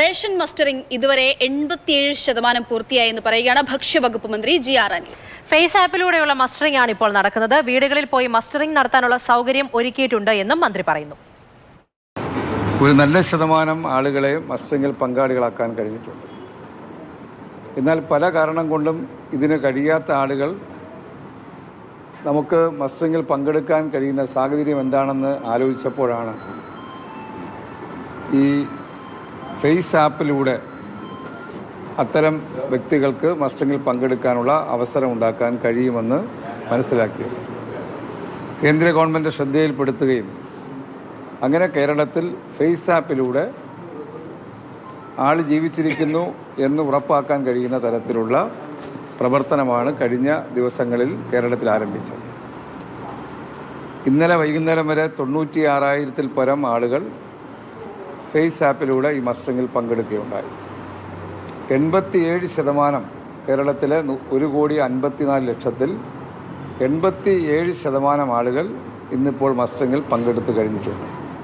Ration mustering ഇതുവരെ 87% പൂർത്തിയായെന്ന് പറയുകയാണ് ഭക്ഷ്യവകുപ്പ് മന്ത്രി ജി.ആർ. അനിൽ. ഫേസ് ആപ്പിലൂടെയുള്ള മസ്റ്ററിംഗ് ആണ് ഇപ്പോൾ നടക്കുന്നത്. വീടുകളിൽ പോയി മസ്റ്ററിംഗ് നടത്താനുള്ള സൗകര്യം ഒരുക്കിയിട്ടുണ്ട് എന്നും മന്ത്രി പറയുന്നു. ഒരു നല്ല ശതമാനം ആളുകളെ മസ്റ്ററിംഗിൽ പങ്കാളികളാക്കാൻ കഴിഞ്ഞിട്ടുണ്ട്. എന്നാൽ പല കാരണം കൊണ്ടും ഇതിന് കഴിയാത്ത ആളുകൾ നമുക്ക് മസ്റ്ററിംഗിൽ പങ്കെടുക്കാൻ കഴിയുന്ന സാഹചര്യം എന്താണെന്ന് ആലോചിച്ചപ്പോഴാണ് ഈ ഫേസ് ആപ്പിലൂടെ അത്തരം വ്യക്തികൾക്ക് മസ്റ്ററിംഗിൽ പങ്കെടുക്കാനുള്ള അവസരം ഉണ്ടാക്കാൻ കഴിയുമെന്ന് മനസ്സിലാക്കിയത്. കേന്ദ്ര ഗവൺമെൻറ് ശ്രദ്ധയിൽപ്പെടുത്തുകയും അങ്ങനെ കേരളത്തിൽ ഫേസ് ആപ്പിലൂടെ ആൾ ജീവിച്ചിരിക്കുന്നു എന്ന് ഉറപ്പാക്കാൻ കഴിയുന്ന തരത്തിലുള്ള പ്രവർത്തനമാണ് കഴിഞ്ഞ ദിവസങ്ങളിൽ കേരളത്തിൽ ആരംഭിച്ചത്. ഇന്നലെ വൈകുന്നേരം വരെ 96,000-ൽ പരം ആളുകൾ ഫേസ് ആപ്പിലൂടെ ഈ മസ്റ്ററിംഗിൽ പങ്കെടുക്കുകയുണ്ടായി. 87% കേരളത്തിലെ 1,54,00,000-ൽ 87% ആളുകൾ ഇന്നിപ്പോൾ മസ്റ്ററിംഗിൽ പങ്കെടുത്തു കഴിഞ്ഞിട്ടുണ്ട്.